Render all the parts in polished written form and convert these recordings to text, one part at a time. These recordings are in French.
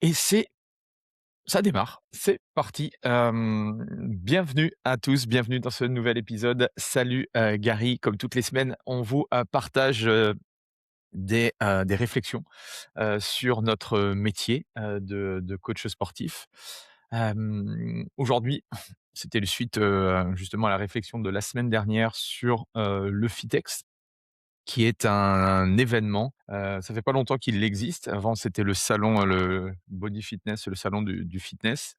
Et ça démarre, c'est parti. Bienvenue à tous, bienvenue dans ce nouvel épisode. Salut, Gary. Comme toutes les semaines, on vous, partage, des réflexions, sur notre métier, de coach sportif. Aujourd'hui, c'était le suite, justement à la réflexion de la semaine dernière sur, le FITEX. Qui est un événement, ça fait pas longtemps qu'il existe. Avant, c'était le salon, le body fitness, le salon du fitness.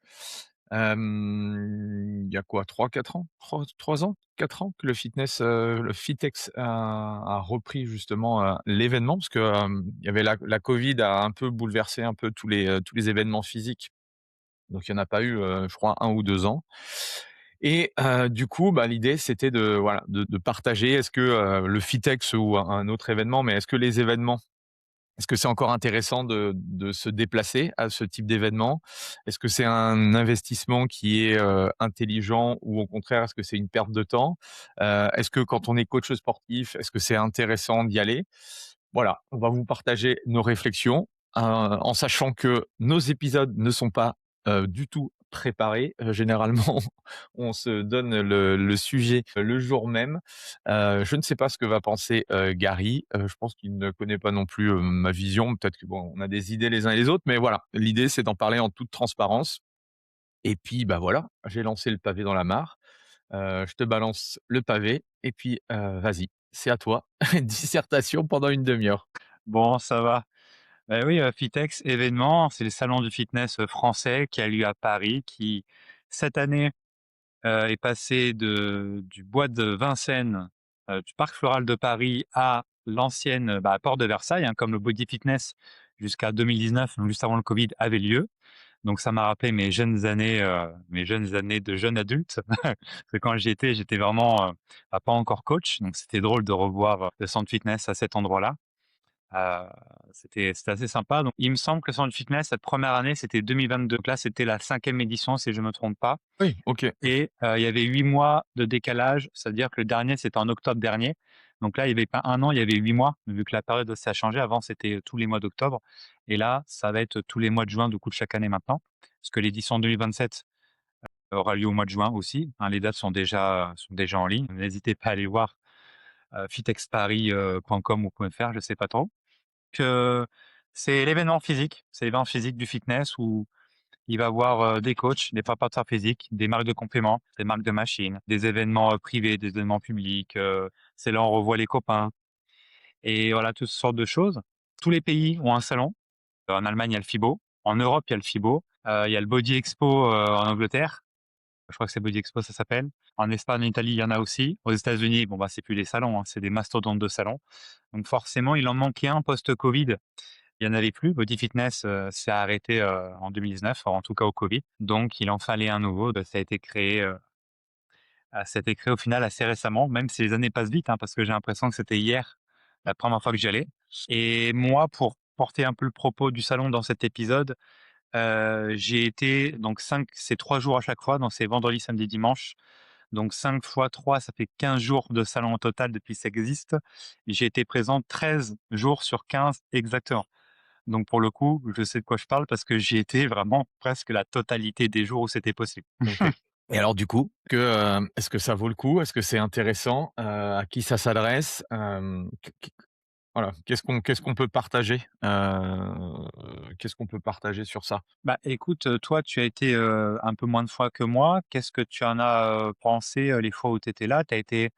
Il y a quoi? 3-4 ans? 3 ans? 4 ans que le Fitex a repris justement, l'événement parce que, il y avait la covid a un peu bouleversé un peu tous les événements physiques. Donc il y en a pas eu, je crois 1 ou 2 ans. Et du coup, bah, l'idée c'était de voilà, de partager. Est-ce que, le FITEX ou un autre événement, mais est-ce que les événements, est-ce que c'est encore intéressant de se déplacer à ce type d'événement? Est-ce que c'est un investissement qui est, intelligent ou au contraire, est-ce que c'est une perte de temps? Est-ce que quand on est coach sportif, est-ce que c'est intéressant d'y aller? Voilà, on va vous partager nos réflexions, en sachant que nos épisodes ne sont pas, du tout préparés. Généralement, on se donne le sujet le jour même. Je ne sais pas ce que va penser, Gary. Je pense qu'il ne connaît pas non plus, ma vision. Peut-être que bon, on a des idées les uns et les autres, mais voilà, l'idée c'est d'en parler en toute transparence et puis, bah, voilà, j'ai lancé le pavé dans la mare. Je te balance le pavé et puis, vas-y, c'est à toi. Dissertation pendant une demi heure. Bon, ça va. Bah oui, Fitex événement, c'est le salon du fitness, français qui a lieu à Paris, qui cette année, est passé du bois de Vincennes, du parc floral de Paris à l'ancienne, porte de Versailles, hein, comme le body fitness jusqu'à 2019, donc juste avant le covid, avait lieu. Donc ça m'a rappelé mes jeunes années de jeune adulte. Parce que quand j'y étais, j'étais vraiment, pas encore coach, donc c'était drôle de revoir, le centre fitness à cet endroit-là. Heu, c'était assez sympa. Donc il me semble que Centre Fitness, cette première année, c'était 2022. Donc là, c'était la 5e édition, si je me trompe pas. Oui, OK. Et il y avait 8 mois de décalage, c'est-à-dire que le dernier, c'était en octobre dernier. Donc là, il y avait pas 1 an, il y avait 8 mois, vu que la période aussi a changé. Avant, c'était tous les mois d'octobre et là, ça va être tous les mois de juin, du coup, de chaque année maintenant. Parce que l'édition 2027 aura lieu au mois de juin aussi, hein. Les dates sont déjà en ligne. N'hésitez pas à aller voir, fitexparis, .com ou .fr, je sais pas trop. Que c'est l'événement physique du fitness où il va y avoir, des coachs, des préparateurs physiques, des marques de compléments, des marques de machines, des événements, privés, des événements publics, c'est là où on revoit les copains et voilà, toutes sortes de choses. Tous les pays ont un salon. En Allemagne, il y a le FIBO. En Europe, il y a le FIBO. Il y a le Body Expo, en Angleterre. Je crois que c'est Body Expo, ça s'appelle. En Espagne, en Italie, il y en a aussi. Aux États-Unis, bon, bah, c'est plus des salons, hein, c'est des mastodontes de salons. Donc forcément, il en manquait un post-covid. Il y en avait plus. Body Fitness, s'est arrêté, en 2019, en tout cas au Covid. Donc il en fallait un nouveau. Bah, ça a été créé au final assez récemment, même si les années passent vite, hein, parce que j'ai l'impression que c'était hier, la première fois que j'y allais. Et moi, pour porter un peu le propos du salon dans cet épisode, j'ai été donc 5, c'est 3 jours à chaque fois, donc c'est vendredi, samedi, dimanche. Donc 5 fois 3, ça fait 15 jours de salon au total depuis que ça existe. J'ai été présent 13 jours sur 15 exactement. Donc pour le coup, je sais de quoi je parle parce que j'y étais vraiment presque la totalité des jours où c'était possible. OK. Et alors du coup, est-ce que ça vaut le coup? Est-ce que c'est intéressant? À qui ça s'adresse? Voilà, qu'est-ce qu'on peut partager? Qu'est-ce qu'on peut partager sur ça? Bah, écoute, toi, tu as été, un peu moins de fois que moi. Qu'est-ce que tu en as, pensé, les fois où tu étais là? Tu as été,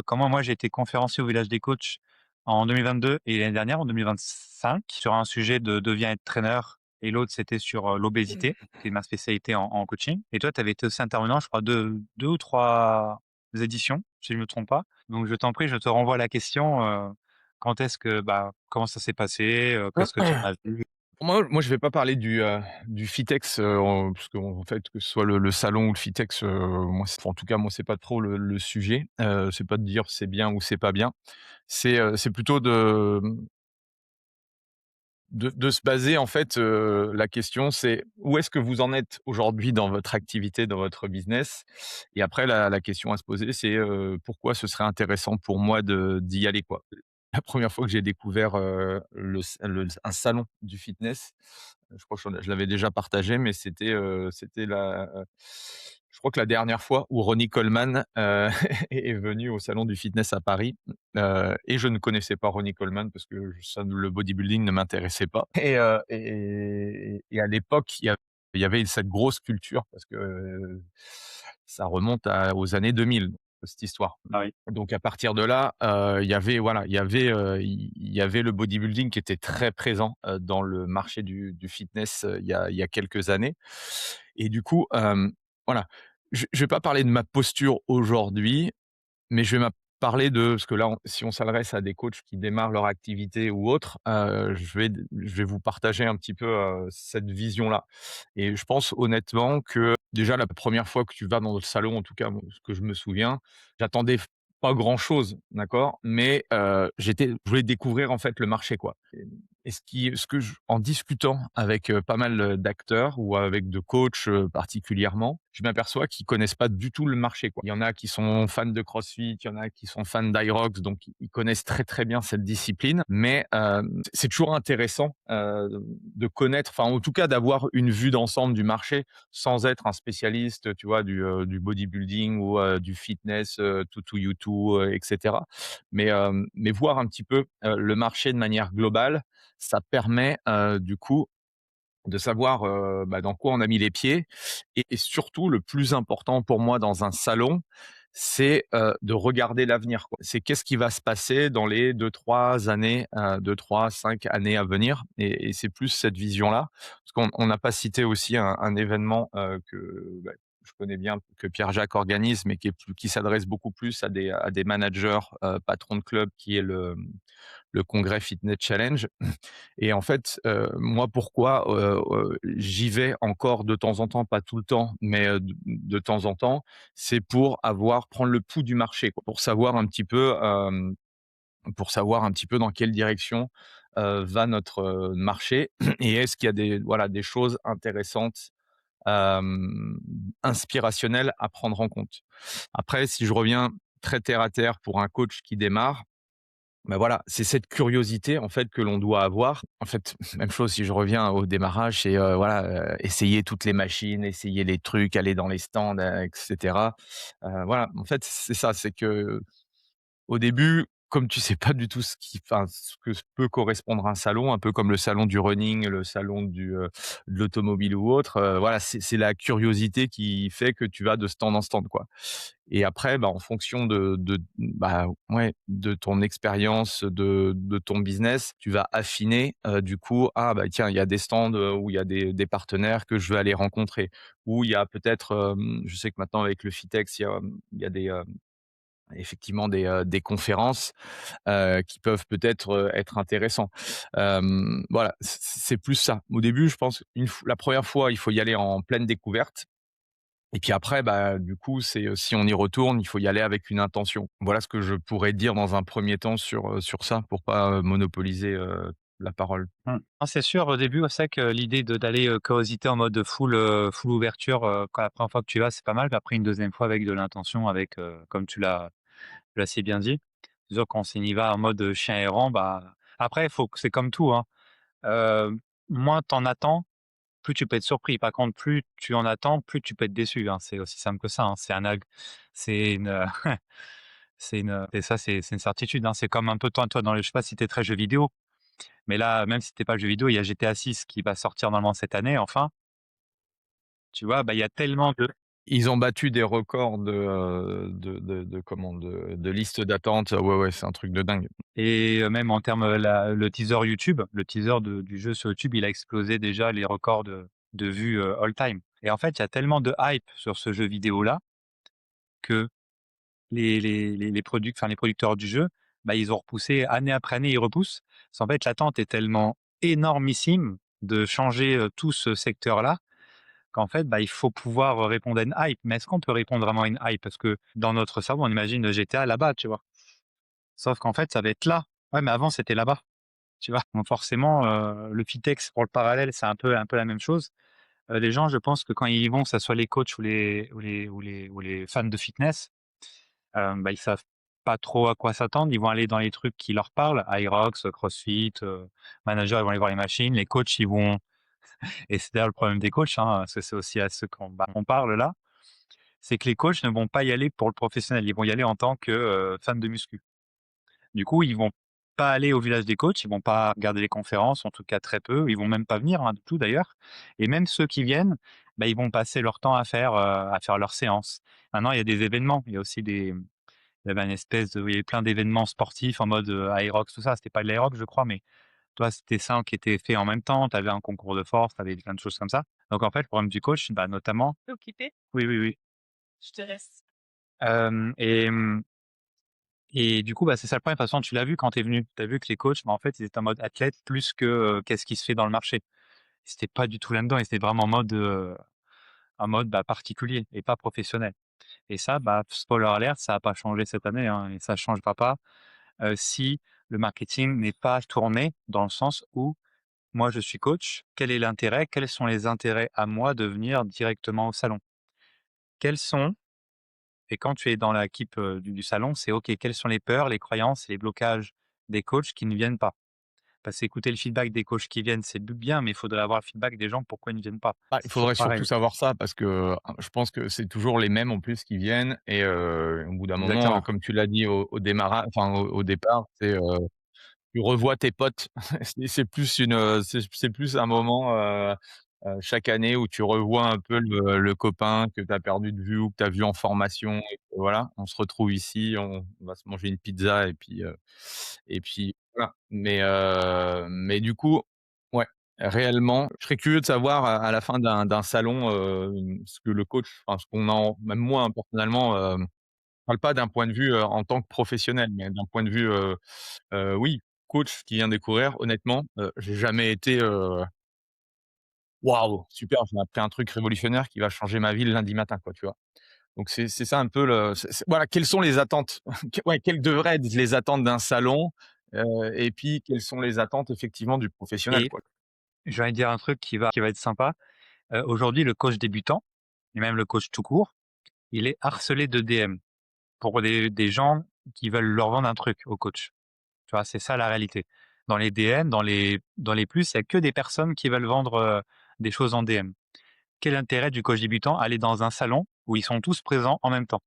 comment moi j'ai été conférencier au Village des Coachs en 2022 et l'année dernière en 2025 sur un sujet de «Deviens entraîneur» et l'autre c'était sur, l'obésité, qui est ma spécialité en coaching et toi, tu avais été aussi intervenant, je crois 2 ou 3 éditions, si je ne me trompe pas. Donc je t'en prie, je te renvoie la question, quand est-ce que comment ça s'est passé? Qu'est-ce que tu en as vu? Moi, je vais pas parler du FITEX, parce qu'en fait, que ce soit le salon ou le FITEX, moi, en tout cas, moi, c'est pas trop le sujet. C'est pas de dire c'est bien ou c'est pas bien. C'est plutôt de se baser, en fait, la question, c'est où est-ce que vous en êtes aujourd'hui dans votre activité, dans votre business? Et après la question à se poser, c'est, pourquoi ce serait intéressant pour moi d'y aller, quoi? La première fois que j'ai découvert, un salon du fitness, Je crois que je l'avais déjà partagé, mais c'était je crois que la dernière fois où Ronnie Coleman, est venu au salon du fitness à Paris, et je ne connaissais pas Ronnie Coleman parce que le bodybuilding ne m'intéressait pas et à l'époque, il y avait cette grosse culture parce que, ça remonte aux années 2000, cette histoire. Ah oui. Donc à partir de là, il y avait voilà, il y avait le bodybuilding qui était très présent, dans le marché du fitness, il y a quelques années et du coup, voilà, je vais pas parler de ma posture aujourd'hui, mais je vais parler de parce que là, si on s'adresse à des coachs qui démarrent leur activité ou autre, je vais vous partager un petit peu, cette vision-là et je pense honnêtement que déjà la première fois que tu vas dans le salon, en tout cas, moi, ce que je me souviens, j'attendais pas grand-chose, d'accord? Mais, je voulais découvrir en fait le marché, quoi et ce que en discutant avec, pas mal, d'acteurs ou avec de coachs, particulièrement, je m'aperçois qu'ils connaissent pas du tout le marché, quoi. Il y en a qui sont fans de CrossFit, il y en a qui sont fans d'Irox, donc ils connaissent très, très bien cette discipline. Mais, c'est toujours intéressant, de connaître, enfin, en tout cas, d'avoir une vue d'ensemble du marché sans être un spécialiste, tu vois, du bodybuilding ou, du fitness, to you et cetera. Mais voir un petit peu, le marché de manière globale, ça permet, du coup, de savoir, bah, dans quoi on a mis les pieds et surtout le plus important pour moi dans un salon, c'est, de regarder l'avenir, quoi. C'est qu'est-ce qui va se passer dans les 2-3 années, 2-3-5 années à venir et c'est plus cette vision-là. Parce qu'on n'a pas cité aussi un événement, que, bah, je connais bien, que Pierre-Jacques organise, mais qui s'adresse beaucoup plus à des managers, patrons de club, qui est le congrès Fitness Challenge. Et en fait, moi pourquoi, j'y vais encore de temps en temps, pas tout le temps, mais, de temps en temps, c'est pour prendre le pouls du marché, quoi. Pour savoir un petit peu dans quelle direction, va notre, marché et est-ce qu'il y a des choses intéressantes, hem, inspirationnelles à prendre en compte. Après, si je reviens très terre à terre pour un coach qui démarre, bah, voilà, c'est cette curiosité en fait que l'on doit avoir. En fait, même chose si je reviens au démarrage, c'est, voilà, essayer toutes les machines, essayer les trucs, aller dans les stands, et cetera. Voilà, en fait, c'est ça, c'est que au début, comme tu sais pas du tout ce que peut correspondre à un salon, un peu comme le salon du running, le salon de l'automobile ou autre, voilà, c'est la curiosité qui fait que tu vas de stand en stand, quoi. Et après, bah, en fonction bah, ouais, de ton expérience, de ton business, tu vas affiner, du coup, ah, bah, tiens, il y a des stands, où il y a des partenaires que je veux aller rencontrer. Ou il y a peut-être, je sais que maintenant avec le Fitex, il y a effectivement des conférences, qui peuvent peut-être, être intéressants. Voilà, c'est plus ça. Au début, je pense la première fois, il faut y aller en pleine découverte et puis après, bah, du coup, si on y retourne, il faut y aller avec une intention. Voilà ce que je pourrais dire dans un premier temps sur ça pour pas, monopoliser, la parole. Non, c'est sûr, au début, c'est vrai que l'idée d'aller, curiosité en mode full ouverture, quand la première fois que tu vas, c'est pas mal. Mais après une deuxième fois avec de l'intention, avec, comme tu l'as si bien dit. C'est sûr quand on y va en mode, chien errant, bah, après il faut que c'est comme tout, hein, heu, moins tu en attends, plus tu peux être surpris. Par contre, plus tu en attends, plus tu peux être déçu, hein. C'est aussi simple que ça, hein. C'est une, et ça, c'est une certitude, hein. C'est comme un peu toi dans les, je sais pas si tu es très jeux vidéo, mais là, même si tu es pas jeux vidéo, il y a GTA 6 qui va sortir normalement cette année, enfin. Tu vois? Bah, il y a tellement de Ils ont battu des records de liste d'attente. Ouais, ouais, c'est un truc de dingue. et même en termes, le teaser YouTube, le teaser du jeu sur YouTube, il a explosé déjà les records de vues, all time, et en fait, il y a tellement de hype sur ce jeu vidéo-là que les producteurs du jeu, bah, ils ont repoussé année après année, ils repoussent. Parce qu'en fait, l'attente est tellement énormissime de changer, tout ce secteur-là, qu'en fait, bah, il faut pouvoir, répondre à une hype. Mais est-ce qu'on peut répondre vraiment à une hype? Parce que dans notre cerveau, on imagine GTA là-bas, tu vois? Sauf qu'en fait, ça va être là. Ouais, mais avant, c'était là-bas, tu vois? Donc forcément, le Fitex, pour le parallèle, c'est un peu la même chose. Les gens, je pense que quand ils y vont, que ça soit les coachs ou les fans de fitness, bah, ils savent pas trop à quoi s'attendre. Ils vont aller dans les trucs qui leur parlent, Hyrox, CrossFit, Manager, ils vont aller voir les machines. Les coachs, ils vont Et c'est d'ailleurs le problème des coachs, hein, parce que c'est aussi à ceux qu'on parle là, c'est que les coachs ne vont pas y aller pour le professionnel, ils vont y aller en tant que, fan de muscu. Du coup, ils vont pas aller au village des coachs, ils vont pas regarder les conférences, en tout cas très peu, ils vont même pas venir, hein, du tout d'ailleurs. Et même ceux qui viennent, bah, ils vont passer leur temps à faire leurs séances. Maintenant, il y a des événements, il y a aussi il y avait une espèce de il y avait plein d'événements sportifs en mode, Aerox, tout ça. C'était pas de l'Aerox, je crois, mais toi, c'était ça qui était fait en même temps. Tu avais un concours de force, tu avais plein de choses comme ça. Donc en fait, le problème du coach, bah, notamment Occupé? oui, oui, oui. Je te laisse. Et du coup, bah, c'est ça le problème. De toute façon, tu l'as vu quand tu es venu. Tu as vu que les coachs, bah, en fait, ils étaient en mode athlète plus que, qu'est-ce qui se fait dans le marché. Ils étaient pas du tout là-dedans, ils étaient vraiment en mode, bah, particulier et pas professionnel. Et ça, bah, spoiler alert, ça a pas changé cette année, hein, et ça changera pas, si le marketing n'est pas tourné dans le sens où moi, je suis coach, quel est l'intérêt? Quels sont les intérêts à moi de venir directement au salon? Quels sont Et quand tu es dans l'équipe, du salon, c'est OK, quelles sont les peurs, les croyances et les blocages des coachs qui ne viennent pas? Parce qu'écouter le feedback des coachs qui viennent, c'est bien, mais il faudrait avoir le feedback des gens, pourquoi ils ne viennent pas. Bah, il C'est toujours faudrait surtout pareil. savoir ça parce que, je pense que c'est toujours les mêmes en plus qui viennent et au bout d'un moment, Exactement. comme tu l'as dit au départ, tu revois tes potes. C'est plus c'est plus un moment, chaque année où tu revois un peu le copain que tu as perdu de vue ou que tu as vu en formation et que voilà, on se retrouve ici, on va se manger une pizza et puis voilà. Mais du coup, ouais, réellement, je serais curieux de savoir à la fin d'un salon, ce que le coach enfin ce qu'on en même moi, hein, personnellement, je parle pas d'un point de vue, en tant que professionnel, mais d'un point de vue, oui, coach qui vient découvrir, honnêtement, j'ai jamais été, «Waouh, super, j'ai appris un truc révolutionnaire qui va changer ma vie le lundi matin», quoi, tu vois? Donc c'est ça un peu c'est voilà, quelles sont les attentes? Ouais, quelles devraient être les attentes d'un salon? Et puis quelles sont les attentes effectivement du professionnel, Et quoi? j'ai envie de dire un truc qui va être sympa. Aujourd'hui, le coach débutant et même le coach tout court, il est harcelé de DM pour des gens qui veulent leur vendre un truc au coach. Tu vois? C'est ça la réalité. Dans les DM, dans les plus, il y a que des personnes qui veulent vendre, des choses en DM. Quel intérêt du coach débutant à aller dans un salon où ils sont tous présents en même temps?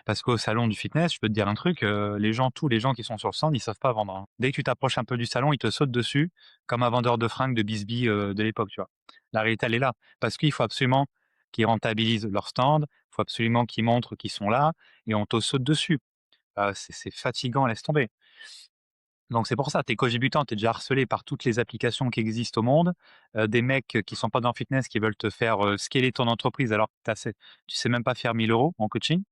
Parce qu'au salon du fitness, je peux te dire un truc, tous les gens qui sont sur le stand, ils savent pas vendre, hein. Dès que tu t'approches un peu du salon, ils te sautent dessus comme un vendeur de fringues de Bisbee, de l'époque, tu vois? La réalité, elle est là. Parce qu'il faut absolument qu'ils rentabilisent leur stand, il faut absolument qu'ils montrent qu'ils sont là et on te saute dessus. C'est fatigant, laisse tomber. Donc c'est pour ça, tu es coach débutant, tu es déjà harcelé par toutes les applications qui existent au monde, des mecs qui sont pas dans le fitness qui veulent te faire, scaler ton entreprise alors que tu sais même pas faire 1 000 € en coaching,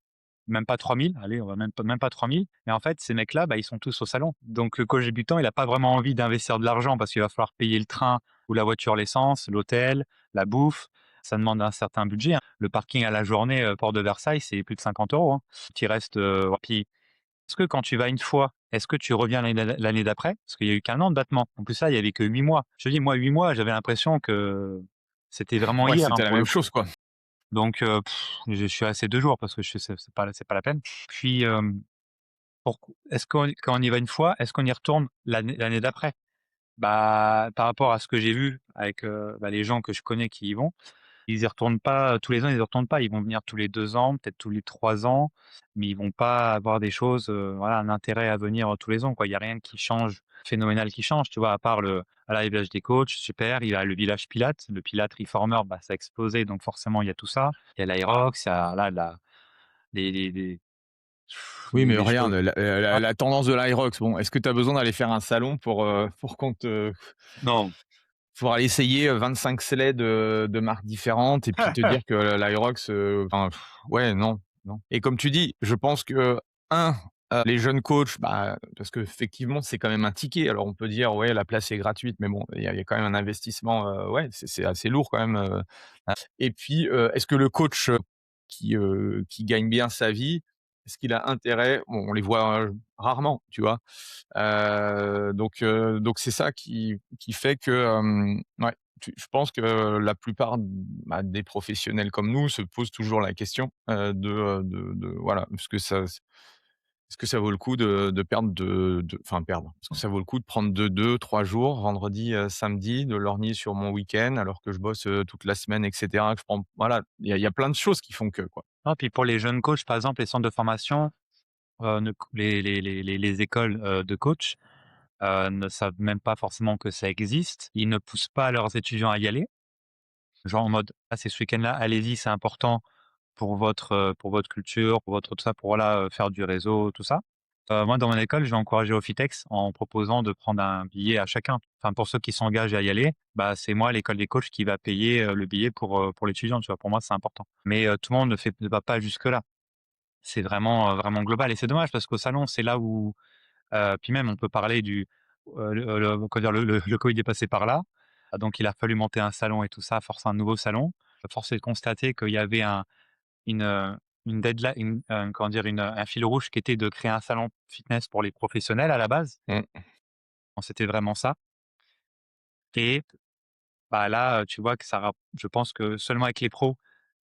même pas 3 000, allez, on va même pas 3 000. Mais en fait, ces mecs-là, bah, ils sont tous au salon. Donc le coach débutant, il a pas vraiment envie d'investir de l'argent parce qu'il va falloir payer le train ou la voiture, l'essence, l'hôtel, la bouffe. Ça demande un certain budget, hein. Le parking à la journée, porte de Versailles, c'est plus de 50 €, hein. Tu restes, puis est-ce que quand tu vas une fois, est-ce que tu reviens l'année d'après? Parce qu'il y a eu qu'1 an de battement. En plus, ça, il y avait que 8 mois. Je te dis, moi, 8 mois, j'avais l'impression que c'était vraiment Ouais, hier, hein, c'était la pour même le coup. chose, quoi. Donc, je suis resté 2 jours parce que c'est pas la peine. Puis, est-ce qu'on quand on y va une fois, est-ce qu'on y retourne l'année d'après? Bah, par rapport à ce que j'ai vu avec, bah, les gens que je connais qui y vont, ils y retournent pas, tous les ans, ils y retournent pas. Ils vont venir tous les 2 ans, peut-être tous les 3 ans, mais ils vont pas avoir des choses, voilà, un intérêt à venir, tous les ans, quoi. Il y a rien qui change, phénoménal qui change, tu vois? À part voilà, le village des coachs, super. Il y a le village Pilates, le Pilates Reformer, bah, ça a explosé, donc forcément, il y a tout ça. Il y a l'Aerox, il y a là, des Oui, mais des regarde, choses. la tendance de l'Hyrox, bon, est-ce que tu as besoin d'aller faire un salon pour qu'on te Non. pour aller essayer, 25 sellets de marques différentes et puis te dire que l'Hyrox, enfin, ouais, non, non et comme tu dis, je pense que les jeunes coachs, bah, parce qu'effectivement, c'est quand même un ticket. Alors on peut dire: «Ouais, la place est gratuite», mais bon, il y a quand même un investissement, ouais, c'est assez lourd quand même, et puis, est-ce que le coach, qui gagne bien sa vie, est-ce qu'il a intérêt bon, on les voit, rarement, tu vois? Donc c'est ça qui fait que, ouais, je pense que la plupart, bah, des professionnels comme nous se posent toujours la question, de voilà, parce que ça Est-ce que ça vaut le coup de perdre de enfin perdre, est-ce que ça vaut le coup de prendre deux, 3 jours, vendredi, samedi, de lorgner sur mon week-end alors que je bosse, toute la semaine et cetera, que je prends voilà, il y a plein de choses qui font que, quoi. Non, puis pour les jeunes coachs, par exemple, les centres de formation, ne les écoles, de coach, ne savent même pas forcément que ça existe. Ils ne poussent pas leurs étudiants à y aller. Genre en mode: «Ah, c'est ce week-end-là, allez-y, c'est important pour votre culture, pour votre tout ça, pour voilà, faire du réseau, tout ça». Moi, dans mon école, je vais encourager au FITEX en proposant de prendre un billet à chacun. Enfin, pour ceux qui s'engagent à y aller, bah, c'est moi, l'école des coachs, qui va payer, le billet pour l'étudiant, tu vois? Pour moi, c'est important. Mais, tout le monde ne va pas jusque-là. C'est vraiment, vraiment global et c'est dommage parce qu'au salon, c'est là où, puis même on peut parler du, comment dire? Le Covid est passé par là, donc il a fallu monter un salon et tout ça, forcer un nouveau salon. Force est de constater qu'il y avait une, une deadline, comment dire? Un fil rouge qui était de créer un salon fitness pour les professionnels à la base. Mmh. Bon, c'était vraiment ça et bah, là, tu vois que je pense que seulement avec les pros,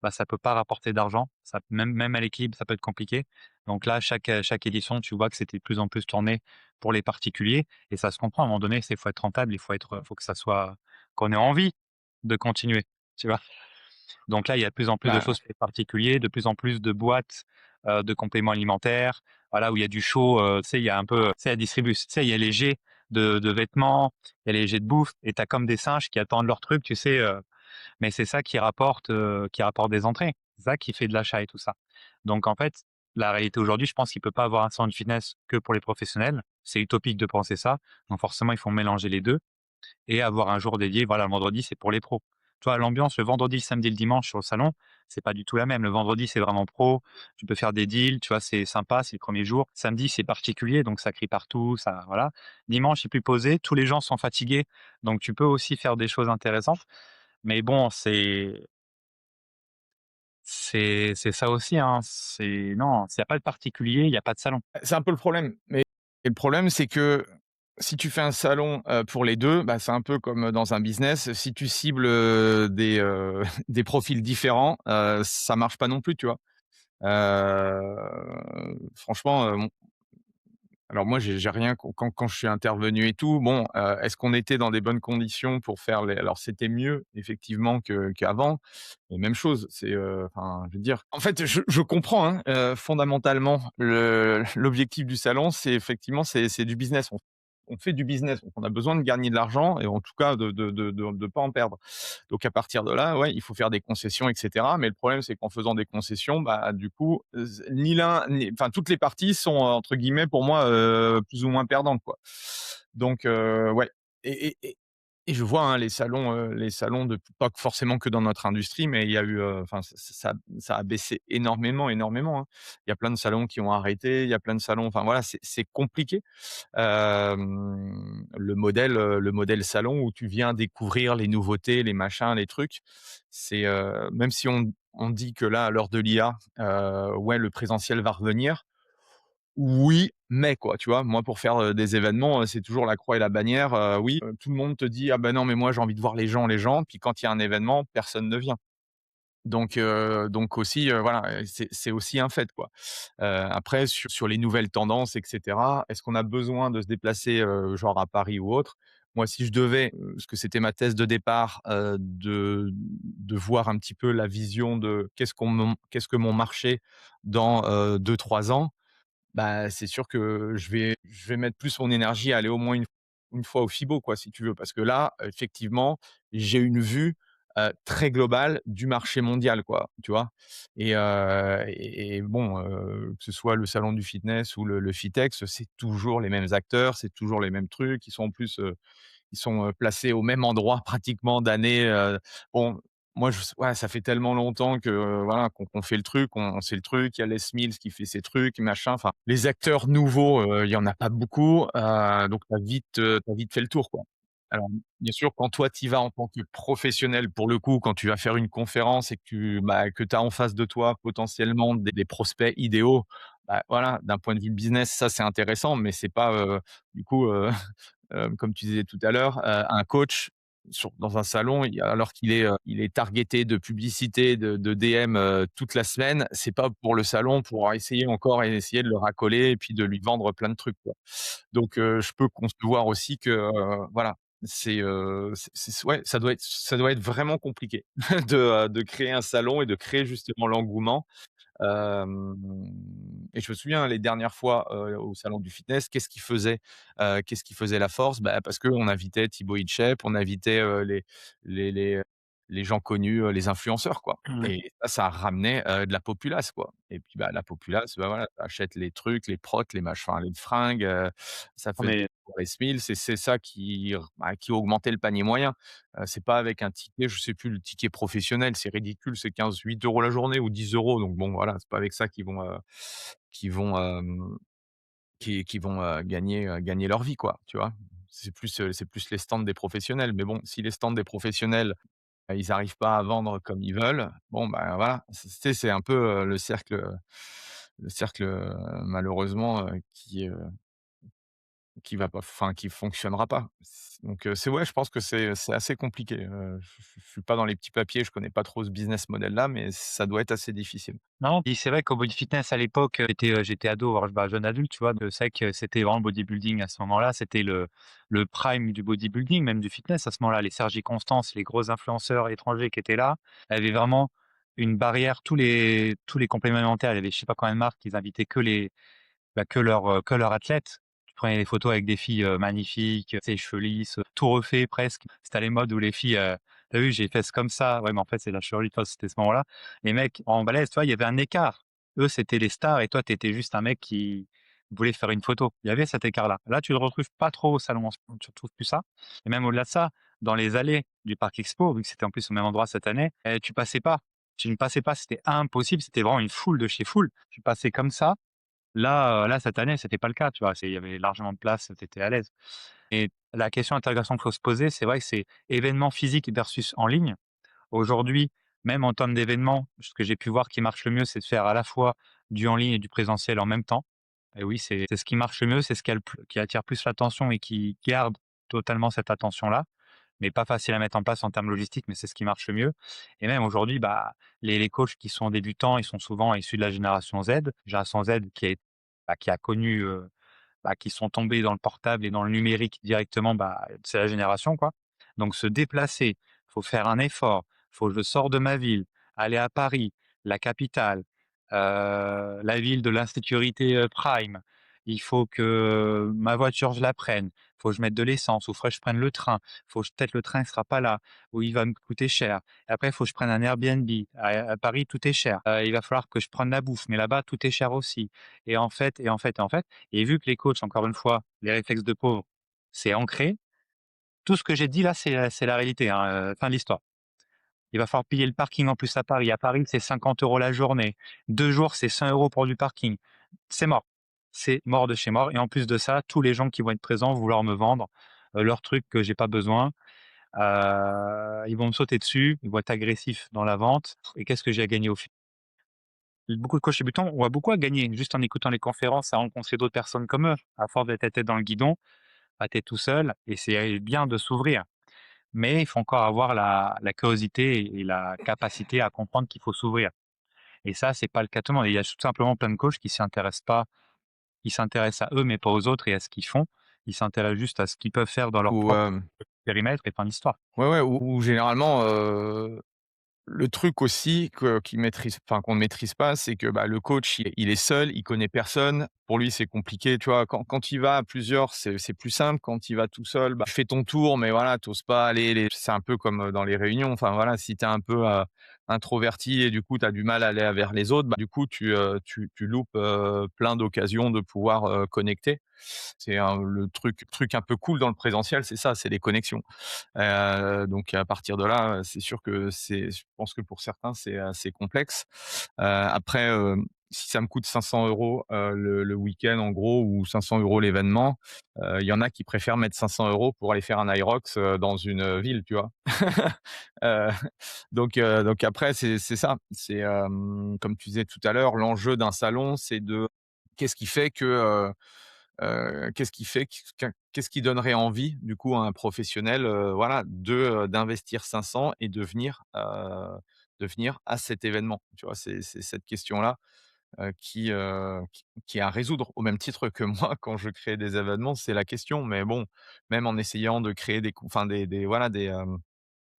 bah, ça peut pas rapporter d'argent. Ça même à l'équilibre, ça peut être compliqué. Donc là, chaque édition, tu vois que c'était de plus en plus tourné pour les particuliers et ça se comprend. À un moment donné, c'est faut être rentable, faut que ça soit qu'on ait envie de continuer, tu vois? Donc là, il y a de plus en plus de Bah, choses pour les particuliers, de plus en plus de boîtes, de compléments alimentaires. Voilà, où il y a du show, tu sais, il y a un peu, tu sais, la tu sais, il y a les jets de vêtements, il y a les jets de bouffe et tu as comme des singes qui attendent leur truc, tu sais, mais c'est ça qui rapporte des entrées. C'est ça qui fait de l'achat et tout ça. Donc en fait, la réalité aujourd'hui, je pense qu'il peut pas avoir un salon de fitness que pour les professionnels. C'est utopique de penser ça. Donc forcément, il faut mélanger les 2 et avoir un jour dédié. Voilà, le vendredi, c'est pour les pros. Tu vois, l'ambiance le vendredi, le samedi, le dimanche sur le salon, c'est pas du tout la même. Le vendredi, c'est vraiment pro, tu peux faire des deals, tu vois, c'est sympa, c'est le premier jour. Samedi, c'est particulier, donc ça crie partout, ça voilà. Dimanche, c'est plus posé, tous les gens sont fatigués, donc tu peux aussi faire des choses intéressantes. Mais bon, c'est ça aussi, hein, c'est non, s'il y a pas de particulier, il y a pas de salon. c'est un peu le problème, mais et le problème, c'est que si tu fais un salon, pour les 2, bah, c'est un peu comme dans un business, si tu cibles, des profils différents, ça marche pas non plus, tu vois? Franchement, alors moi, j'ai rien quand je suis intervenu et tout, bon, est-ce qu'on était dans des bonnes conditions pour faire les alors c'était mieux effectivement qu'avant, mais même chose, c'est, enfin, je veux dire en fait, je comprends, hein, fondamentalement l'objectif du salon, c'est effectivement, c'est du business. On fait du business, donc on a besoin de gagner de l'argent et en tout cas de pas en perdre. Donc à partir de là, ouais, il faut faire des concessions et cetera, mais le problème, c'est qu'en faisant des concessions, bah, du coup, ni l'un ni enfin, toutes les parties sont, entre guillemets, pour moi, plus ou moins perdantes, quoi. Donc ouais et je vois, hein, les salons de pas que forcément que dans notre industrie, mais il y a eu, enfin, ça a baissé énormément, énormément, hein. Il y a plein de salons qui ont arrêté, il y a plein de salons enfin voilà, c'est compliqué. Le modèle salon où tu viens découvrir les nouveautés, les machins, les trucs, c'est, même si on dit que là, à l'heure de l'IA, ouais, le présentiel va revenir. Oui, mais quoi, tu vois? Moi, pour faire, des événements, c'est toujours la croix et la bannière, oui, tout le monde te dit: «Ah ben non, mais moi, j'ai envie de voir les gens», puis quand il y a un événement, personne ne vient. Donc aussi, voilà, c'est aussi un fait, quoi. Après sur les nouvelles tendances et cetera, est-ce qu'on a besoin de se déplacer, genre à Paris ou autre? Moi, si je devais, parce que c'était ma thèse de départ, de voir un petit peu la vision de qu'est-ce que mon marché dans, 2-3 ans, bah, c'est sûr que je vais mettre plus mon énergie à aller au moins une fois au FIBO, quoi, si tu veux. Parce que là, effectivement, j'ai une vue, très globale du marché mondial, quoi, tu vois? Et bon, que ce soit le salon du fitness ou le FITEX, c'est toujours les mêmes acteurs, c'est toujours les mêmes trucs. Ils sont en plus, ils sont, placés au même endroit pratiquement d'année, bon, moi je ouais, ça fait tellement longtemps que, voilà, qu'on fait le truc, on sait le truc. Il y a Les Mills qui fait ses trucs, machin, enfin, les acteurs nouveaux, il y en a pas beaucoup, donc tu vite fait le tour, quoi. Alors, bien sûr, quand toi tu y vas en tant que professionnel, pour le coup, quand tu vas faire une conférence et que tu as en face de toi potentiellement des prospects idéaux, bah, voilà, d'un point de vue business, ça c'est intéressant, mais c'est pas, du coup, comme tu disais tout à l'heure, un coach. dans un salon, alors il est targeté de publicité, de DM, toute la semaine, c'est pas pour le salon, pour essayer encore et essayer de le racoler et puis de lui vendre plein de trucs, quoi. Donc je peux concevoir aussi que, voilà, ouais, ça doit être vraiment compliqué de créer un salon et de créer justement l'engouement. Hem Et je me souviens les dernières fois, au salon du fitness, qu'est-ce qui faisait la force? Bah, parce qu'on invitait Thibaut InShape, on invitait, les les, les gens connus, les influenceurs, quoi, Mmh. et ça ramenait, de la populace, quoi, et puis, bah, la populace, bah, voilà, tu achètes les trucs, les procs, les machins, les fringues, ça Non faisait mais les smiles, c'est ça qui augmentait le panier moyen. C'est pas avec un ticket, je sais plus le ticket professionnel, c'est ridicule, c'est 15-8 € la journée ou 10 €, donc bon, voilà, c'est pas avec ça qu'ils vont, qui vont, gagner leur vie, quoi, tu vois? C'est plus les stands des professionnels, mais bon, si les stands des professionnels, ils arrivent pas à vendre comme ils veulent, bon, ben, voilà, tu sais, c'est un peu, le cercle, malheureusement, qui va pas, enfin, qui fonctionnera pas. Donc c'est, ouais, je pense que c'est assez compliqué, je suis pas dans les petits papiers, je connais pas trop ce business model là, mais ça doit être assez difficile. non, puis c'est vrai qu'au body fitness à l'époque, j'étais ado, voire bah, jeune adulte, tu vois? C'est vrai que c'était vraiment le bodybuilding à ce moment-là, c'était le prime du bodybuilding, même du fitness à ce moment-là. Les Sergi Constance, les gros influenceurs étrangers qui étaient là, avaient vraiment une barrière, tous les compléments alimentaires, il y avait je sais pas combien de marques, ils invitaient que leurs athlètes. Tu prenais des photos avec des filles, magnifiques, tu sais, cheveux lisses, tout refait presque. C'était les modes où les filles, «Tu vu, j'ai les fesses comme ça». Ouais, mais en fait, c'est la chirurgie, toi, c'était ce moment-là. Les mecs en balèze, tu vois, il y avait un écart. Eux, c'était les stars et toi, tu étais juste un mec qui voulait faire une photo. Il y avait cet écart-là. Là, tu le retrouves pas trop au salon, en ce moment, tu retrouves plus ça et même au-delà de ça, dans les allées du parc expo, vu que c'était en plus au même endroit cette année, tu passais pas. Tu ne passais pas, c'était impossible, c'était vraiment une foule de chez foule. Tu passais comme ça. Là, cette année, c'était pas le cas, tu vois? Il y avait largement de place, tu étais à l'aise et la question d'intégration qu'il faut se poser, c'est vrai que c'est événement physique versus en ligne. Aujourd'hui, même en termes d'événements, ce que j'ai pu voir qui marche le mieux, c'est de faire à la fois du en ligne et du présentiel en même temps et oui, c'est ce qui marche le mieux, c'est ce qui attire plus l'attention et qui garde totalement cette attention-là, mais pas facile à mettre en place en termes logistiques, mais c'est ce qui marche le mieux et même aujourd'hui, bah, les coachs qui sont débutants, ils sont souvent issus de la génération Z qui a connu, qui sont tombés dans le portable et dans le numérique directement, bah, c'est la génération, quoi. Donc se déplacer, faut faire un effort, faut que je sors de ma ville, aller à Paris, la capitale, la ville de l'insécurité, prime. Il faut que ma voiture, je la prenne. Faut que je mette de l'essence ou faudrait que je prenne le train. Faut que peut-être le train ne sera pas là ou il va me coûter cher. Après, il faut que je prenne un Airbnb. À Paris, tout est cher. Il va falloir que je prenne la bouffe, mais là-bas, tout est cher aussi et vu que les coachs, encore une fois, les réflexes de pauvre, c'est ancré, tout ce que j'ai dit là, c'est la réalité, hein, fin de l'histoire. Il va falloir payer le parking en plus à Paris. À Paris, c'est 50 € la journée. 2 jours, c'est 100 € pour du parking. C'est mort. C'est mort de chez mort et en plus de ça, tous les gens qui vont être présents, vont vouloir me vendre, leurs trucs que j'ai pas besoin. Ils vont me sauter dessus, ils vont être agressifs dans la vente et qu'est-ce que j'ai à gagner au final? Beaucoup de coachs débutants ont beaucoup à gagner juste en écoutant les conférences, à rencontrer d'autres personnes comme eux. À force d'être la tête dans le guidon, bah, tu es tout seul et c'est bien de s'ouvrir. Mais il faut encore avoir la curiosité et la capacité à comprendre qu'il faut s'ouvrir. Et ça, c'est pas le cas de tout le monde. Il y a tout simplement plein de coachs qui s'intéressent à eux, mais pas aux autres et à ce qu'ils font. Ils s'intéressent juste à ce qu'ils peuvent faire dans leur Ou, propre périmètre et fin d'histoire. ouais, ouais, ou généralement, le truc aussi qu'on ne maîtrise pas, c'est que, bah, le coach, il est seul, il connaît personne. Pour lui, c'est compliqué, tu vois? Quand il va à plusieurs, c'est plus simple. Quand il va tout seul, bah, tu fais ton tour, mais voilà, tu oses pas aller les c'est un peu comme, dans les réunions. Enfin, voilà, si tu es un peu, introverti et du coup, tu as du mal à aller vers les autres, bah, du coup, tu loupes, plein d'occasions de pouvoir, connecter. C'est le truc un peu cool dans le présentiel, c'est ça, c'est les connexions. Donc à partir de là, c'est sûr que je pense que pour certains, c'est complexe. Après, si ça me coûte 500 €, le week-end en gros, ou 500 € l'événement, il y en a qui préfèrent mettre 500 € pour aller faire un Aerox, dans une, ville, tu vois? Heu, donc après c'est ça, comme tu disais tout à l'heure, l'enjeu d'un salon, c'est de qu'est-ce qui fait que, Qu'est-ce qui fait qu'est-ce qui donnerait envie, du coup, à un professionnel, voilà, d'investir 500 et de venir à cet événement? Tu vois? C'est cette question-là, qui est à résoudre au même titre que moi quand je crée des événements, c'est la question. Mais bon, même en essayant de créer des voilà,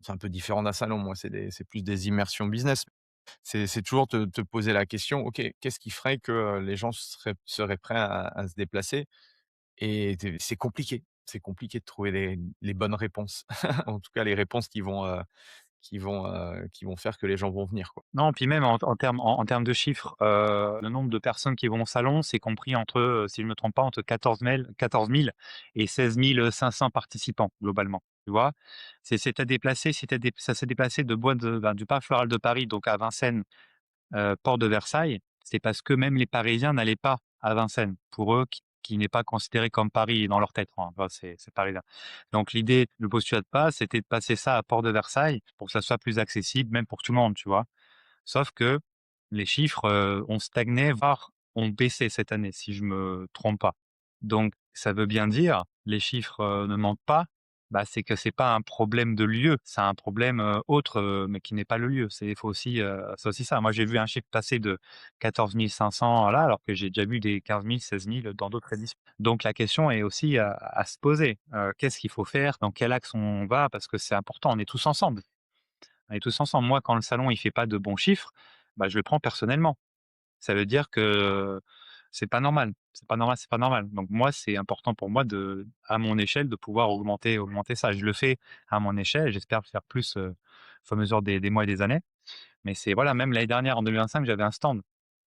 c'est un peu différent d'un salon, moi, c'est plus des immersions business. C'est toujours te poser la question: «OK, qu'est-ce qui ferait que, les gens seraient prêts à se déplacer?» Et c'est compliqué de trouver les bonnes réponses. En tout cas, les réponses qui vont faire que les gens vont venir, quoi. Non, puis même en termes de chiffres, le nombre de personnes qui vont au salon, c'est compris entre, si je ne me trompe pas, entre 14 000 et 16 500 participants globalement, tu vois? C'est à déplacer, ça s'est déplacé de Bois de ben, du Parc Floral de Paris, donc à Vincennes, porte de Versailles, c'est parce que même les Parisiens n'allaient pas à Vincennes. Pour eux, qui n'est pas considéré comme Paris dans leur tête, hein, enfin, c'est parisien. Donc l'idée, le postulat de base, c'était de passer ça à Port de Versailles pour que ça soit plus accessible, même pour tout le monde, tu vois? Sauf que les chiffres, ont stagné, voire ont baissé cette année, si je me trompe pas. Donc ça veut bien dire, les chiffres, ne mentent pas, bah, c'est que c'est pas un problème de lieu, c'est un problème, autre, mais qui n'est pas le lieu. C'est il faut aussi, c'est aussi ça. Moi, j'ai vu un chiffre passer de 14 500 là, alors que j'ai déjà vu des 15 000, 16 000 dans d'autres éditions. Donc la question est aussi à se poser. Qu'est-ce qu'il faut faire? Dans quel axe on va? Parce que c'est important, on est tous ensemble. On est tous ensemble. Moi, quand le salon, il fait pas de bons chiffres, bah, je le prends personnellement. Ça veut dire que c'est pas normal. C'est pas normal, c'est pas normal. Donc moi, c'est important pour moi à mon échelle, de pouvoir augmenter ça. Je le fais à mon échelle et j'espère le faire plus, au fur et à mesure des mois et des années. Mais c'est voilà, même l'année dernière, en 2025, j'avais un stand.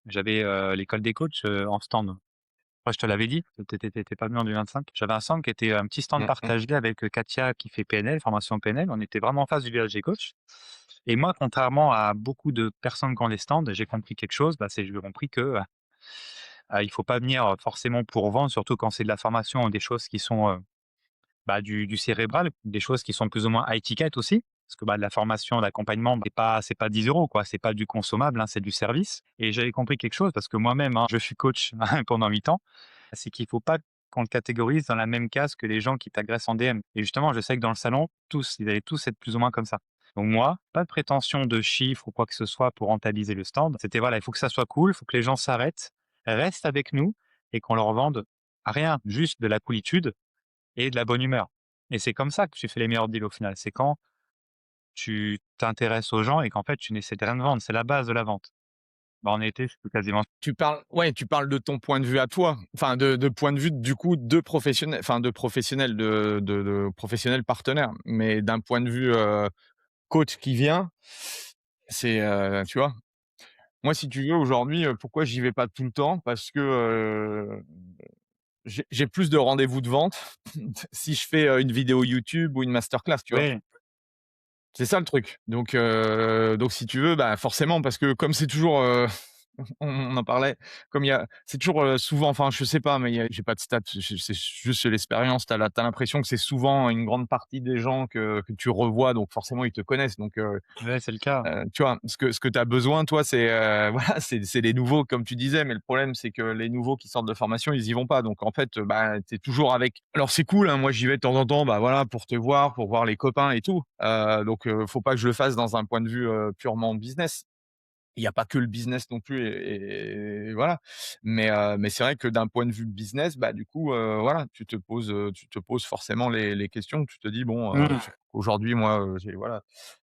J'avais, l'école des coachs, en stand. Moi, je te l'avais dit, tu pas venu en 2025. J'avais un stand qui était un petit stand Mmh mh. partagé avec, Katia qui fait PNL, formation PNL. On était vraiment en face du village des coachs et moi, contrairement à beaucoup de personnes qui ont des stands, j'ai compris quelque chose, bah, j'ai compris que, il faut pas venir, forcément pour vendre, surtout quand c'est de la formation, des choses qui sont, bah, du cérébral, des choses qui sont plus ou moins high ticket aussi. Parce que, bah, de la formation, d'accompagnement, c'est pas 10 € quoi, c'est pas du consommable, hein, c'est du service et j'avais compris quelque chose parce que moi-même, hein, je suis coach pendant 8 ans, c'est qu'il faut pas qu'on le catégorise dans la même case que les gens qui t'agressent en DM et justement, je sais que dans le salon, ils allaient tous être plus ou moins comme ça. Donc moi, pas de prétention de chiffres ou quoi que ce soit pour rentabiliser le stand. C'était voilà, il faut que ça soit cool, il faut que les gens s'arrêtent, restent avec nous et qu'on leur vende rien, juste de la coolitude et de la bonne humeur. Et c'est comme ça que tu fais les meilleurs deals au final. C'est quand tu t'intéresses aux gens et qu'en fait, tu n'essaies de rien de vendre. C'est la base de la vente. Bah, en été, c'est quasiment Tu parles de ton point de vue à toi, enfin de point de vue du coup de professionnels partenaires. Mais d'un point de vue, coach qui vient, tu vois? Moi, si tu veux, aujourd'hui, pourquoi j'y vais pas tout le temps? Parce que, j'ai plus de rendez-vous de vente si je fais, une vidéo YouTube ou une masterclass, tu vois? oui, C'est ça le truc. Donc si tu veux, bah, forcément parce que comme c'est toujours, on en parlait, comme il y a c'est toujours, souvent enfin je sais pas, mais j'ai pas de stats, c'est juste l'expérience. Tu as l'impression que c'est souvent une grande partie des gens que tu revois, donc forcément ils te connaissent. ouais, c'est le cas. Tu vois? Ce que tu as besoin toi, c'est, voilà, c'est les nouveaux comme tu disais, mais le problème c'est que les nouveaux qui sortent de formation, ils y vont pas. Donc en fait, bah, tu es toujours avec alors c'est cool, hein, moi j'y vais de temps en temps, bah, voilà, pour voir les copains et tout. Faut pas que je le fasse dans un point de vue, purement business. Il y a pas que le business non plus et voilà. Mais c'est vrai que d'un point de vue business, bah, du coup, voilà, tu te poses forcément les questions. Tu te dis: «Bon, Mmh. aujourd'hui moi,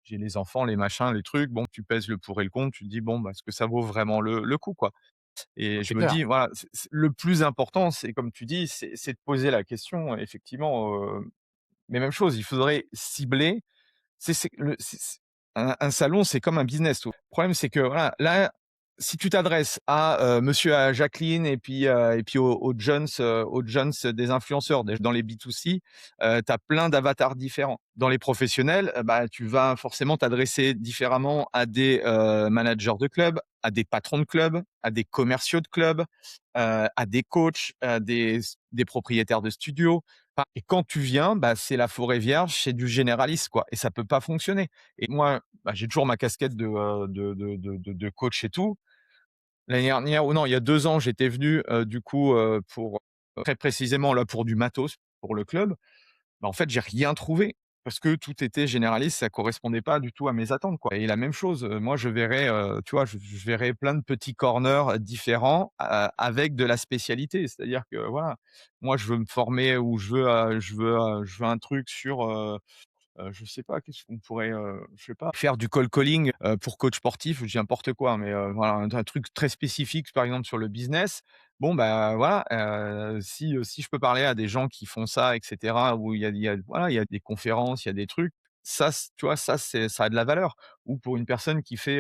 j'ai les enfants, les machins, les trucs». Bon, tu pèses le pour et le contre, tu te dis: «Bon, bah, est-ce que ça vaut vraiment le coup, quoi?» Et je C'est me clair. dis, voilà, c'est le plus important, c'est comme tu dis, c'est de poser la question effectivement, mais même chose, il faudrait cibler c'est un salon, c'est comme un business, tu vois? Le problème, c'est que voilà, là, si tu t'adresses à, monsieur, à Jacqueline et puis aux Jones des influenceurs, dans les B2C, tu as plein d'avatars différents. Dans les professionnels, bah, tu vas forcément t'adresser différemment à des, managers de clubs, à des patrons de clubs, à des commerciaux de clubs, à des coachs, à des propriétaires de studios. Et quand tu viens, bah, c'est la forêt vierge, c'est du généraliste, quoi et ça peut pas fonctionner et moi, bah, j'ai toujours ma casquette de coach et tout. L'année dernière ou non, il y a 2 ans, j'étais venu, du coup, pour très précisément là pour du matos, pour le club, bah, en fait, j'ai rien trouvé parce que tout était généraliste, ça correspondait pas du tout à mes attentes, quoi. Et la même chose, moi je verrais, tu vois, je verrais plein de petits corners différents, avec de la spécialité. C'est-à-dire que voilà, moi je veux me former ou je veux un truc sur, je sais pas, qu'est-ce qu'on pourrait, je sais pas, faire du cold calling, pour coach sportif, je dis n'importe quoi, mais voilà, un truc très spécifique, par exemple sur le business. Bon, bah, voilà, si je peux parler à des gens qui font ça et cetera, où il y a voilà, il y a des conférences, il y a des trucs, ça tu vois, ça a de la valeur. Ou pour une personne qui fait,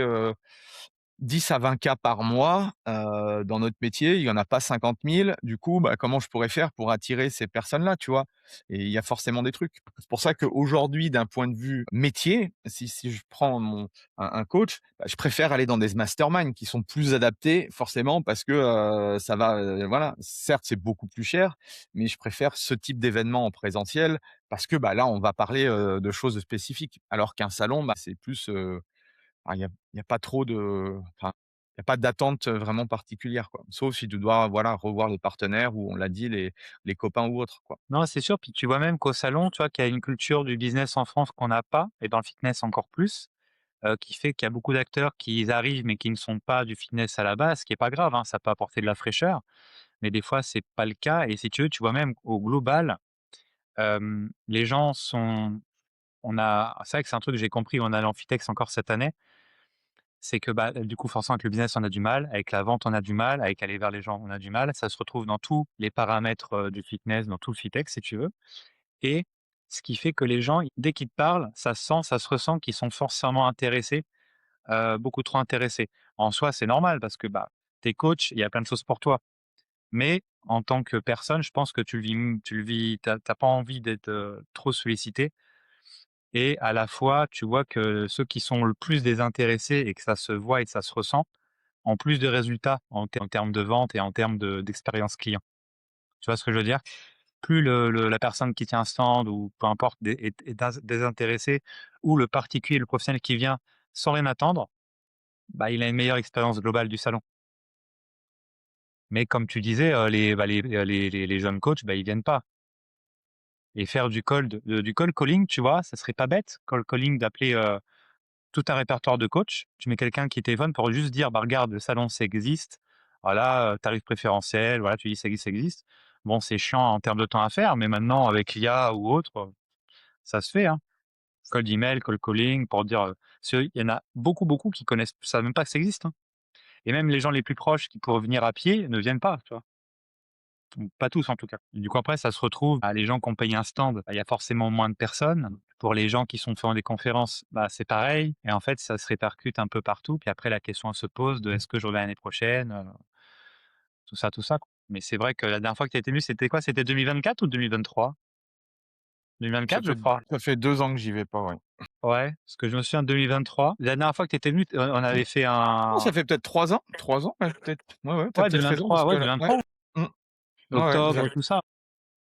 10 à 20 cas par mois, dans notre métier, il y en a pas 50 000. Du coup, bah, comment je pourrais faire pour attirer ces personnes-là, tu vois? Et il y a forcément des trucs. C'est pour ça qu'aujourd'hui, d'un point de vue métier, si je prends un coach, bah, je préfère aller dans des masterminds qui sont plus adaptés forcément parce que, ça va, voilà, certes, c'est beaucoup plus cher, mais je préfère ce type d'événement en présentiel parce que, bah, là, on va parler, de choses spécifiques. Alors qu'un salon, bah, c'est plus, il y a pas trop de enfin, il y a pas d'attente, vraiment particulière, quoi. Sauf si tu dois, voilà, revoir les partenaires ou on l'a dit, les copains ou autres, quoi. Non, c'est sûr, puis tu vois même qu'au salon, tu vois, qu'il y a une culture du business en France qu'on n'a pas et dans le fitness encore plus, qui fait qu'il y a beaucoup d'acteurs qui arrivent, mais qui ne sont pas du fitness à la base, ce qui est pas grave, hein, ça peut apporter de la fraîcheur, mais des fois, c'est pas le cas et si tu veux, tu vois même au global, les gens sont c'est vrai que c'est un truc que j'ai compris en allant Fitex encore cette année, c'est que, bah, du coup, forcément avec le business, on a du mal, avec la vente, on a du mal, avec aller vers les gens, on a du mal. Ça se retrouve dans tous les paramètres, du fitness, dans tout le Fitex, si tu veux et ce qui fait que les gens, dès qu'ils te parlent, ça se sent, ça se ressent qu'ils sont forcément intéressés, beaucoup trop intéressés. En soi, c'est normal parce que, bah, tu es coach, il y a plein de choses pour toi. Mais en tant que personne, je pense que tu as pas envie d'être, trop sollicité et à la fois, tu vois que ceux qui sont le plus désintéressés et que ça se voit et que ça se ressent, ont plus de résultats en termes de vente et en termes d'expérience client. Tu vois ce que je veux dire? Plus la personne qui tient un stand ou peu importe est désintéressé ou le particulier, le professionnel qui vient sans rien attendre, bah, il a une meilleure expérience globale du salon. Mais comme tu disais, les jeunes coachs, bah, ils viennent pas et faire du cold calling, tu vois? Ça serait pas bête, cold calling d'appeler, tout un répertoire de coachs. Tu mets quelqu'un qui téléphone pour juste dire: «Bah, regarde, le salon, ça existe. Voilà, tarif préférentiel». Voilà, tu dis: «Ça existe, ça existe». Bon, c'est chiant en termes de temps à faire, mais maintenant avec l'IA ou autre, ça se fait, hein. Cold email, cold calling pour dire, parce qu'il y en a beaucoup, beaucoup qui connaissent savent même pas que ça existe, hein et même les gens les plus proches qui pourraient venir à pied ne viennent pas, tu vois? Ou pas tous en tout cas. Et du coup après ça se retrouve, bah, les gens qui ont payé un stand, bah, il y a forcément moins de personnes. Pour les gens qui sont faisant des conférences, bah, c'est pareil et en fait ça se répercute un peu partout. Puis après la question elle se pose de: «Est-ce que je reviens l'année prochaine?» Tout ça, quoi. Mais c'est vrai que la dernière fois que tu étais venu, c'était quoi? C'était 2024 ou 2023? Ça 2024 je fait crois. ça fait 2 ans que j'y vais pas, ouais. Ouais, parce que je me souviens de 2023. La dernière fois que tu étais venu, on avait fait Non, un ça fait peut-être 3 ans, 3 ans, ouais, peut-être. Ouais, ouais, tu as ouais peut-être raison parce 2023, que ouais là ouais. 2023, Mmh. Ouais, ouais, octobre, exact. tout ça.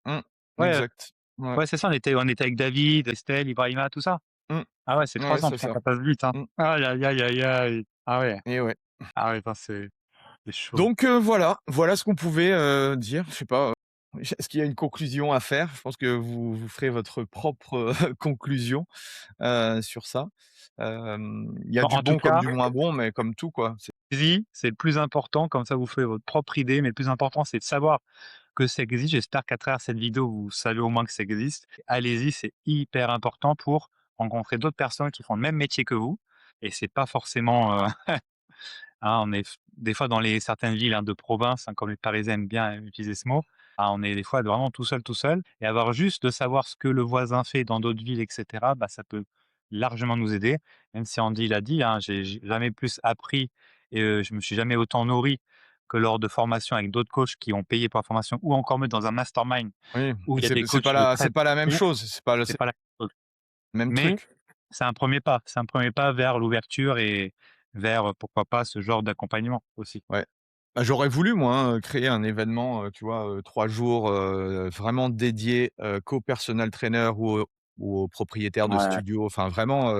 Mmh. Ouais, Exact. Ouais. ouais, c'est ça, on était avec David, Estelle, Ibrahima, tout ça. Mmh. Ah ouais, c'est Ouais, 3 ans, c'est putain, ça. ça passe vite, hein. Mmh Aïe, aïe, aïe, aïe, aïe. Ah ouais, et ouais. ah ouais, putain, c'est chaud. Donc voilà ce qu'on pouvait, dire. Je sais pas, est-ce qu'il y a une conclusion à faire? Je pense que vous ferez votre propre, conclusion, sur ça. Il y a Bon, du en tout bon comme cas, du moins bon, mais comme tout, quoi. allez-y, c'est le plus important, comme ça vous ferez votre propre idée, mais le plus important, c'est de savoir que ça existe. J'espère qu'à travers cette vidéo, vous savez au moins que ça existe. Allez-y, c'est hyper important pour rencontrer d'autres personnes qui font le même métier que vous et c'est pas forcément, hein, on est des fois dans les certaines villes, hein, de province, hein, comme les Parisiens aiment bien utiliser ce mot. Ah, on est des fois vraiment tout seul et avoir juste de savoir ce que le voisin fait dans d'autres villes et cetera, bah, ça peut largement nous aider. Même si Andy l'a dit, hein, j'ai jamais plus appris et je me suis jamais autant nourri que lors de formations avec d'autres coachs qui ont payé pour la formation ou encore mieux dans un mastermind Oui, où mais il y a des c'est coachs pas de la très c'est pas la même haut, chose, c'est pas le c'est c'est pas la même chose. le même Mais truc. c'est un premier pas, c'est un premier pas vers l'ouverture et vers, pourquoi pas, ce genre d'accompagnement aussi. Ouais. Bah, j'aurais voulu moi, hein, créer un événement, tu vois, 3 jours, vraiment dédié, qu'aux personal trainer ou aux propriétaires de Ouais, studios, enfin vraiment,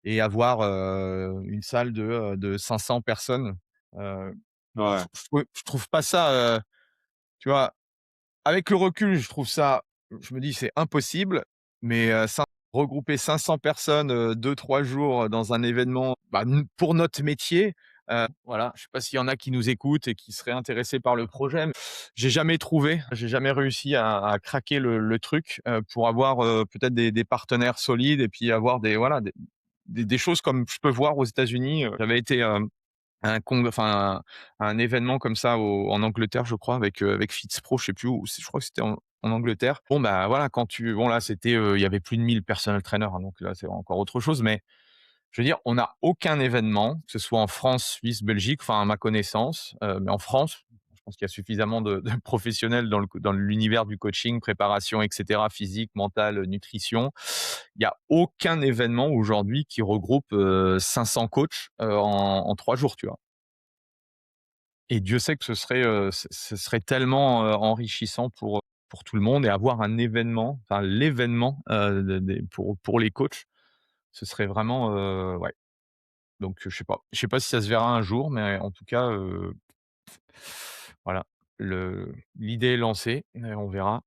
et avoir, une salle de 500 personnes. Heu, ouais. je trouve pas ça, tu vois? Avec le recul, je trouve ça je me dis: «C'est impossible», mais regrouper 500 personnes, 2-3 jours dans un événement, bah, n pour notre métier, voilà, je sais pas s'il y en a qui nous écoutent et qui seraient intéressés par le projet, mais j'ai jamais réussi à craquer le truc, pour avoir, peut-être des partenaires solides et puis avoir des voilà, des choses comme je peux voir aux États-Unis. J'avais été, enfin, un événement comme ça en Angleterre, je crois, avec FitzPro, je sais plus où, je crois que c'était en Angleterre. Bon, bah, voilà, bon là, c'était, il y avait plus de 1000 personal trainers, hein, donc là, c'est encore autre chose, mais je veux dire, on n'a aucun événement, que ce soit en France, Suisse, Belgique, enfin, à ma connaissance, mais en France, je pense qu'il y a suffisamment de professionnels dans l'univers du coaching, préparation et cetera, physique, mental, nutrition. Il y a aucun événement aujourd'hui qui regroupe, 500 coachs, en 3 jours, tu vois? Et Dieu sait que ce serait tellement, enrichissant pour tout le monde et avoir un événement, enfin l'événement, de des pour les coachs, ce serait vraiment, ouais, donc je sais pas si ça se verra un jour, mais en tout cas, voilà, l'idée est lancée et on verra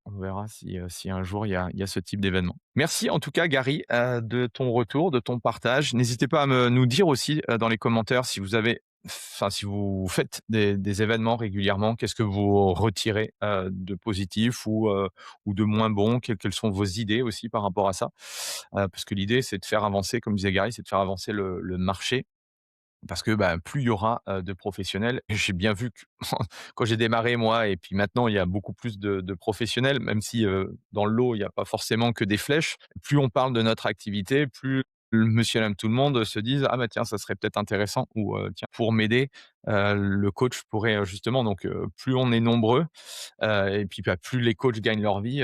si un jour il y a ce type d'événement. Merci en tout cas Gary, de ton retour, de ton partage. N'hésitez pas à nous dire aussi, dans les commentaires si vous avez enfin si vous faites des événements régulièrement, qu'est-ce que vous retirez, de positif ou de moins bon? Quelles sont vos idées aussi par rapport à ça? Parce que l'idée c'est de faire avancer, comme disait Gary, c'est de faire avancer le marché parce que, bah, plus il y aura, de professionnels et j'ai bien vu que quand j'ai démarré moi et puis maintenant il y a beaucoup plus de professionnels, même si, dans le lot, il y a pas forcément que des flèches. Plus on parle de notre activité, plus le monsieur madame tout le monde se disent: «Ah bah tiens, ça serait peut-être intéressant» ou, «Tiens, pour m'aider, le coach pourrait, justement» donc, plus on est nombreux, et puis, bah, plus les coachs gagnent leur vie,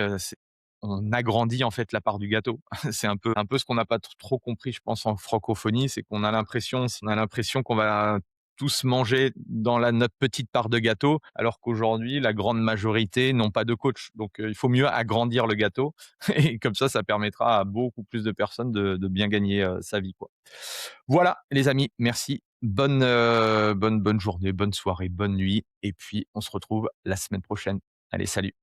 on agrandit en fait la part du gâteau. C'est un peu ce qu'on n'a pas trop compris, je pense, en francophonie, c'est qu'on a l'impression qu'on va tous manger dans notre petite part de gâteau, alors qu'aujourd'hui, la grande majorité n'ont pas de coach. Donc, il faut mieux agrandir le gâteau et comme ça permettra à beaucoup plus de personnes de bien gagner, sa vie, quoi. Voilà les amis, merci. Bonne journée, bonne soirée, bonne nuit et puis on se retrouve la semaine prochaine. Allez, salut.